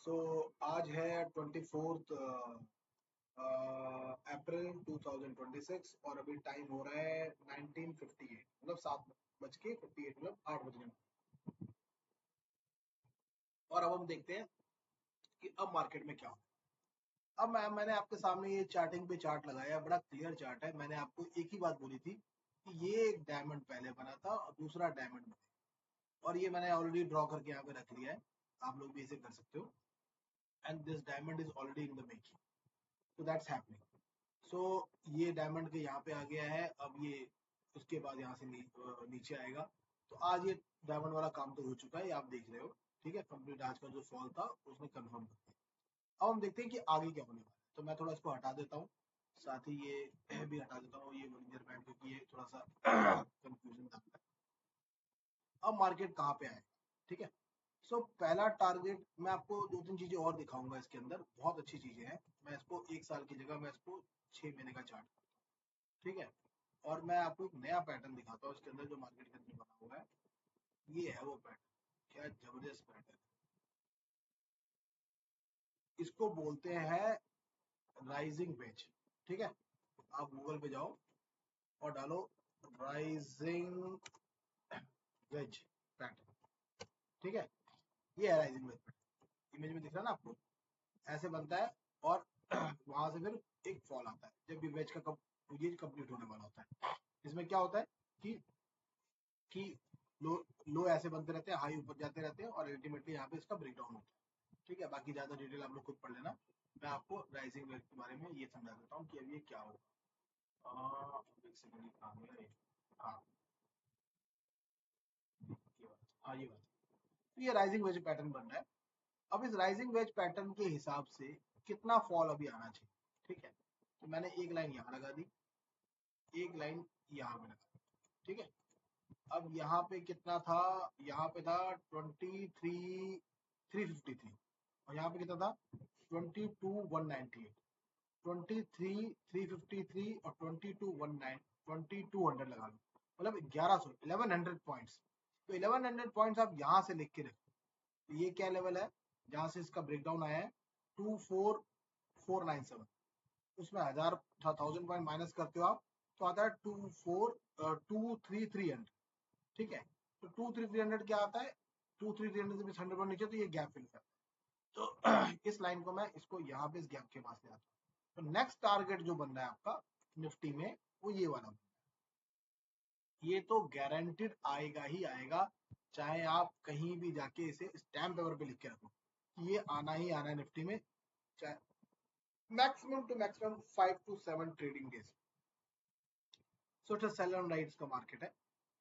सो आज है 24 अप्रैल 2026 और अभी टाइम हो रहा है 19:58 मतलब 7:58 मतलब 8 बजने में। और अब हम देखते हैं कि अब मार्केट में क्या हो। अब मैंने आपके सामने ये चार्टिंग पे चार्ट लगाया, बड़ा क्लियर चार्ट है। मैंने आपको एक ही बात बोली थी कि ये एक डायमंड पहले बना था और दूसरा डायमंड बना, और ये मैंने ऑलरेडी ड्रॉ करके यहाँ पे रख लिया है। आप लोग भी इसे कर सकते हो। And this diamond is already in the making, so that's happening. So ये डायमंड के यहाँ पे आ गया है। अब ये उसके बाद यहाँ से नीचे आएगा। तो आज ये डायमंड वाला काम तो हो चुका है, ये आप देख रहे हो। ठीक है, कंप्लीट आज का जो फॉल था उसने कंफर्म कर दिया। अब हम देखते हैं कि आगे क्या होने वाला है। तो मैं थोड़ा इसको हटा देता हूँ, साथ ही ये भी हटा देता हूँ, ये वॉल्यूम बैंड, क्योंकि ये थोड़ा सा कंफ्यूजन था। अब मार्केट कहाँ पे आएगा, ठीक है। सो पहला टारगेट मैं आपको 2-3 चीजें और दिखाऊंगा इसके अंदर, बहुत अच्छी चीजें हैं। मैं इसको 1 साल की जगह मैं इसको 6 महीने का चार्ट, ठीक है। और मैं आपको एक नया पैटर्न दिखाता हूँ इसके अंदर, जो मार्केट के अंदर बना हुआ है। ये है वो पैटर्न, क्या जबरदस्त पैटर्न। इसको बोलते हैं राइजिंग वेज, ठीक है। आप गूगल पे जाओ और डालो राइजिंग वेज पैटर्न, ठीक है। ये है राइजिंग वेज पैटर्न, इमेज में दिख रहा है ना आपको, ऐसे बनता है। और वहां से फिर एक फॉल आता है जब भी वेज का ये कंप्लीट होने वाला होता है। इसमें क्या होता है कि कि लो लो ऐसे बनते रहते हैं, हाई ऊपर जाते रहते हैं, और अल्टीमेटली यहाँ पे इसका ब्रेकडाउन होता है, ठीक है। बाकी ज्यादा डिटेल आप लोग खुद पढ़ लेना। मैं आपको राइजिंग वेव के बारे में ये समझा देता हूँ कि अब ये क्या होगा। एक सेकंड, कहाँ गया ये? हाँ, ये बात, हाँ ये बात। तो ये राइजिंग वेज पैटर्न बन रहा है। अब इस राइजिंग वेज पैटर्न के हिसाब से कितना फॉल अभी आना चाहिए, ठीक है। तो मैंने एक लाइन यहाँ लगा दी, एक लाइन यहाँ पे लगा दी, ठीक है। अब यहाँ पे कितना था, यहाँ पे था 23,353, और यहाँ पे कितना था 22,198। 23,353 और 22,190, 2200 लगा लो, मतलब 1100, 1100 पॉइंट्स। तो 1100 पॉइंट्स आप यहाँ से लिख के रखो। तो ये क्या लेवल है जहाँ से इसका ब्रेकडाउन आया है, 24,497। उसमें 1000 पॉइंट माइनस करते हो आप, तो आता है 23,300, ठीक है। तो 23,300 क्या आता है, 23,300 से 100 पॉइंट नीचे, तो ये गैप फिल करता है। तो इस लाइन को मैं इसको यहाँ पे इस गैप के पास ले आता हूँ। तो नेक्स्ट टारगेट जो बन रहा है आपका निफ्टी में, वो ये वाला बन रहा है। ये तो गारंटेड आएगा ही आएगा, चाहे आप कहीं भी जाके इसे स्टैम्प पेपर पे लिख के रखो, ये आना ही आना है निफ्टी में। चाहे maximum to maximum 5 to 7 trading days. So it's sell and rights का मार्केट है,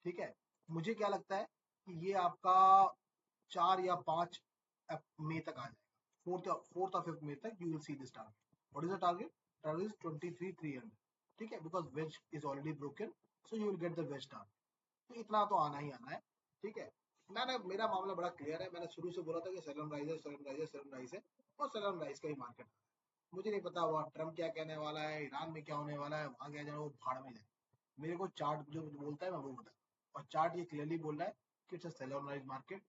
ठीक है। मुझे क्या लगता है कि ये आपका 4 या 5 मई तक आ जाएगा। फोर्थ और फिफ्थ मई तक you will see this target. What is the target? Target is 23,300, ठीक है, because wedge is already broken, so you will get the wedge target. तो इतना तो आना ही आना है, ठीक है। मेरा मामला बड़ा क्लियर है। मैंने शुरू से बोला था कि सेल एंड राइज है, सेल एंड राइज है, सेल एंड राइज है, और सेल एंड राइज का ही मार्केट। मुझे नहीं पता हुआ ट्रम्प क्या कहने वाला है, ईरान में क्या होने वाला है, वहां क्या जाना, वो भाड़ में जाए। मेरे को चार्ट जो बोलता है मैं वो बता, और चार्ट ये क्लियरली बोल रहा है कि it's a sell on rise market.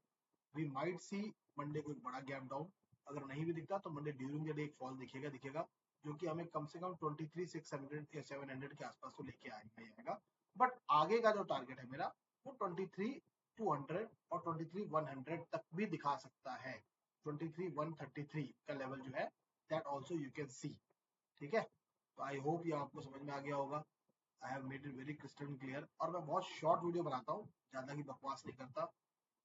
We might see Monday को एक बड़ा गैप डाउन। अगर नहीं भी दिखता तो मंडे ड्यूरिंग द डे एक फॉल दिखेगा, जो कि हमें कम से कम 23,600 या 700 के आसपास तो लेके आएगा। बट आगे का जो टारगेट है मेरा, वो 23,200 और 23,100 तक भी दिखा सकता है। 23,133 का लेवल जो है, that also you can see, ठीक है। तो आई होप ये आपको समझ में आ गया होगा। I have made it very crystal clear, और मैं बहुत शॉर्ट वीडियो बनाता हूँ, ज्यादा की बकवास नहीं करता।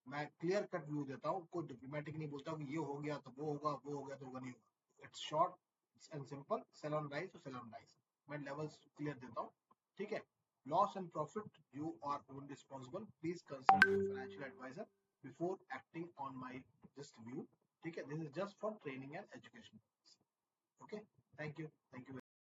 मैं क्लियर कट व्यू देता हूँ, कोई डिप्लोमेटिक नहीं बोलता कि ये हो गया तो वो होगा, वो हो गया तो होगा, नहीं होगा। It's short and simple, sell on rise तो सेल ऑन राइज। मैं लेवल्स क्लियर देता हूँ, ठीक है। Loss and profit you are own responsible, please consult your financial advisor before acting on my this view, ठीक है। This is just for training and education, okay. Thank you, thank you.